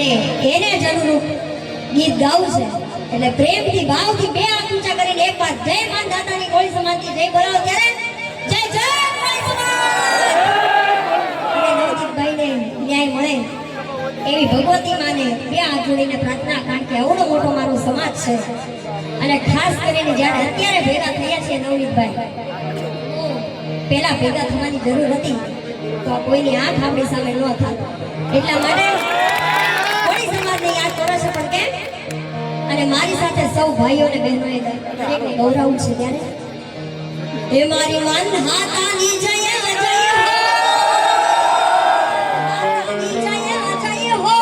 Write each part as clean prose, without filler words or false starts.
અને એને જ અનુરૂપ ગીત ગાવું છે એટલે પ્રેમથી ભાવથી બે હાથ ઊંચા કરીને એકવાર જય માનદાતાની કોળી સમાજની જય બોલાવો ત્યારે જય જય કોળી સમાજ અને નવજીતભાઈને ન્યાય મળે એવી ભગવતી માને બે હાથ જોડીને પ્રાર્થના કારણ કે એવડો મોટો મારો સમાજ છે અને ખાસ કરીને જ્યારે અત્યારે ભેગા થયા છે નવજીતભાઈ પહેલા ભેગા થવાની જરૂર હતી તો કોઈની આંખ આપણી સામે ન થાત એટલા માટે કોળી સમાજને યાદ કરો છો પણ કેમ અને મારી સાથે સૌ ભાઈઓ અને બહેનોએ દરેકને ગૌરવ છે ત્યારે એ મારી મન હાતાની જય જય હો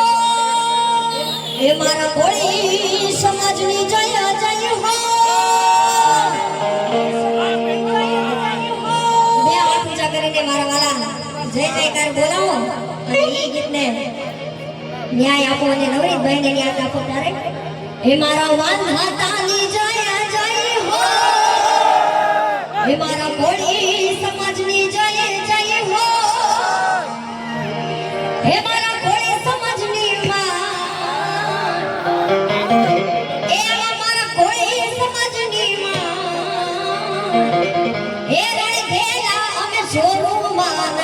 એ મારા કોળી સમાજની જય જય હો બે હાથ ઊંચા કરીને મારા વાલા જય જયકાર બોલાવો અને એ ગીતને ન્યાય આપો અને નવરીતભાઈને યાદ આપો ત્યારે હે મારા વાંધાતાની જય જય હો હે મારા કોળી સમાજની જય જય હો હે મારા કોળી સમાજની માં એ મારા કોળી સમાજની માં હે રણ ઘેલા અમે જોરું માન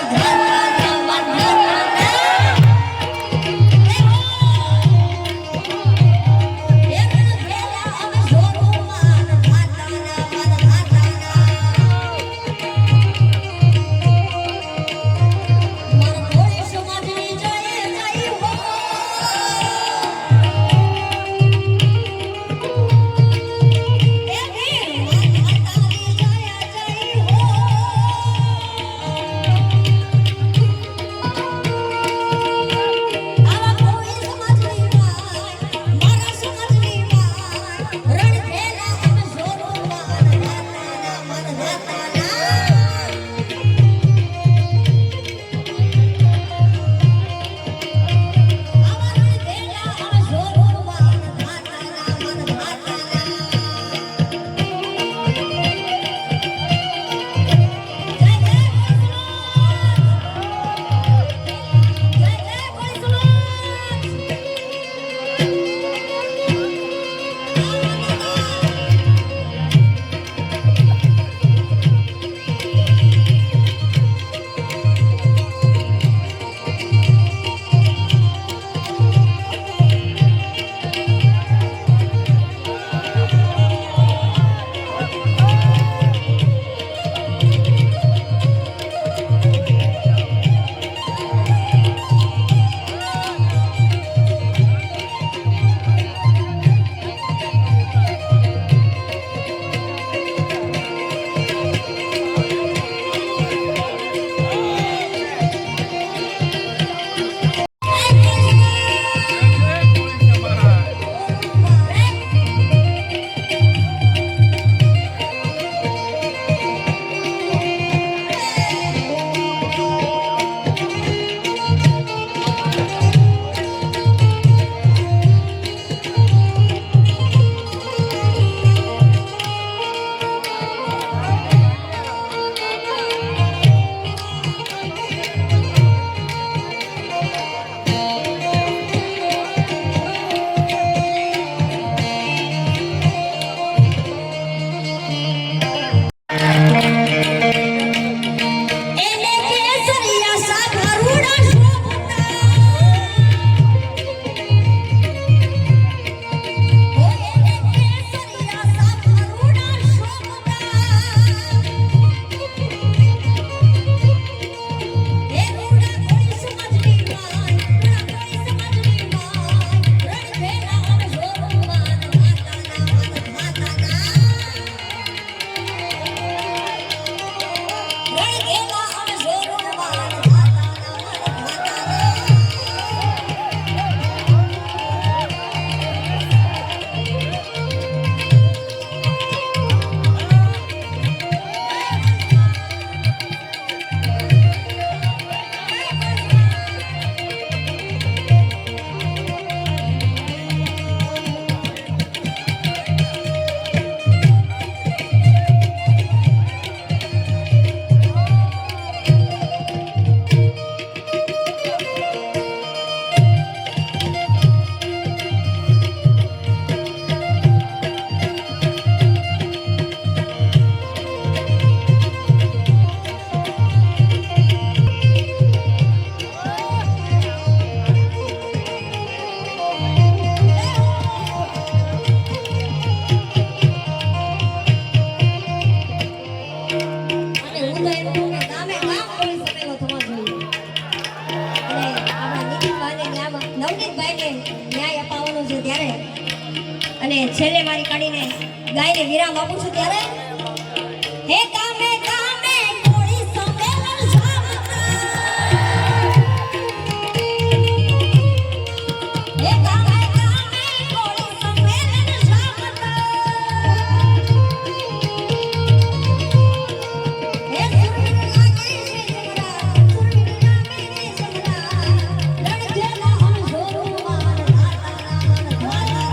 નવનીતભાઈને ન્યાય અપાવવાનો છે ત્યારે અને છેલ્લે મારી કાઢીને ગાયને વિરામ આપું છું ત્યારે હે કામે કામે કોળી સંમેલન હે કામે કામે કોળી સંમેલન હે સુરવીર લાગે છે જમરા સુરવીર નામે ને જમરા રણજેલા હમ જોરુવાન ધાતા દ્વારા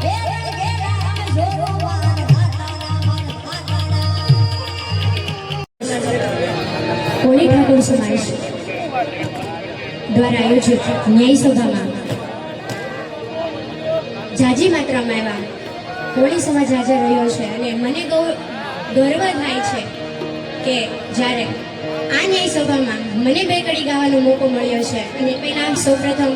હે રણજેલા હમ જોરુવાન કોળી ઠાકોર સમાજ દ્વારા આયોજિત ન્યાય સભામાં જાજી માત્રામાં એવા કોળી સમાજ હાજર રહ્યો છે અને મને ગર્વ થાય છે કે જ્યારે આ ન્યાય સભામાં મને બે કડી ગાવાનો મોકો મળ્યો છે અને પહેલાં સૌપ્રથમ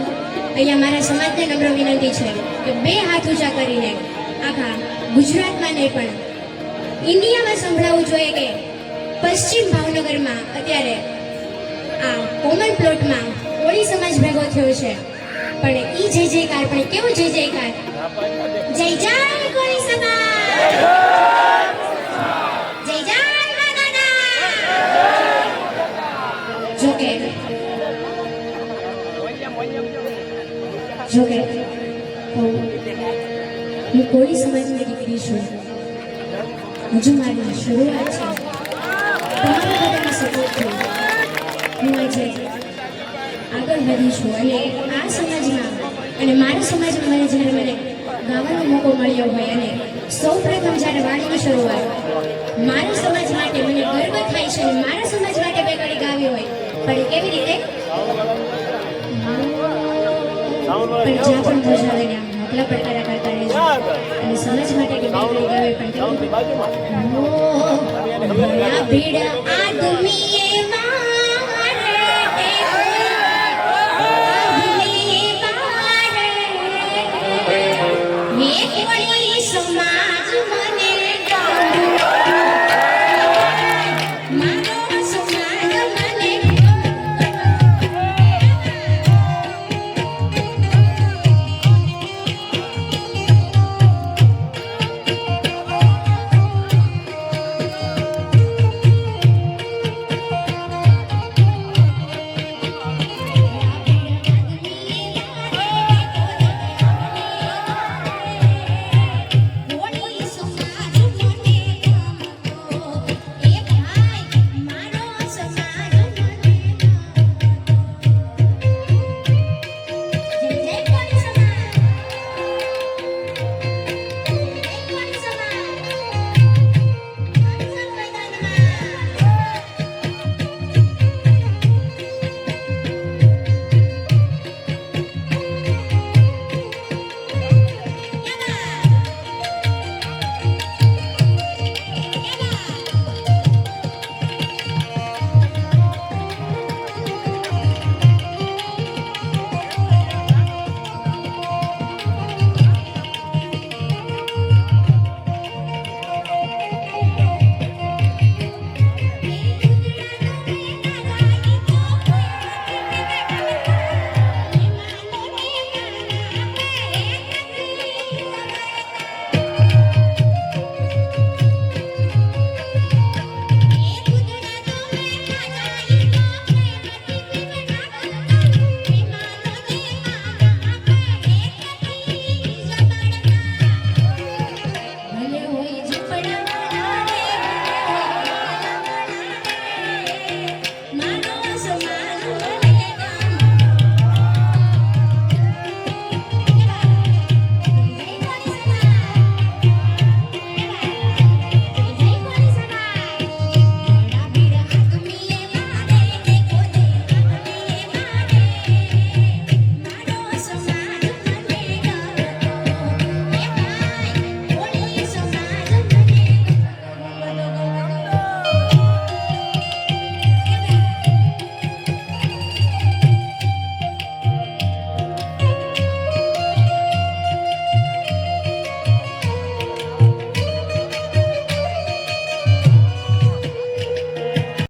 અહીંયા મારા સમાજને નમ્ર વિનંતી છે કે બે હાથ ઊંચા કરીને આખા ગુજરાતમાં નહીં પણ ઇન્ડિયામાં સંભળાવવું જોઈએ કે પશ્ચિમ ભાવનગરમાં અત્યારે આ કોમન પ્લોટમાં કોળી સમાજ ભેગો થયો છે પણ ઈ જય જયકાર પણ કેવું જય જયકાર જય જય કોળી સમાજ જય જય માતાના જોકે હું કોળી સમાજની દીકરી છું હજુ મારી શરૂઆત છે તમારા બધાના સપોર્ટથી હું આજે આગળ વધી છું અને આ સમાજમાં અને મારા સમાજમાં મને ગાવાનો મોકો મળ્યો હોય અને સૌ પ્રથમ જ્યારે વાણીની શરૂઆત મારા સમાજ માટે મને ગર્વ થાય છે અને મારા સમાજ માટે બે કડી ગાવી હોય પણ કેવી રીતે પણ જ્યાં પણ મજા આવે ને મોકલા પડકારા કરતા રહેજો અને સમાજ માટે કે બે કડી ગાવે પણ કેવી ભીડ આદમીએ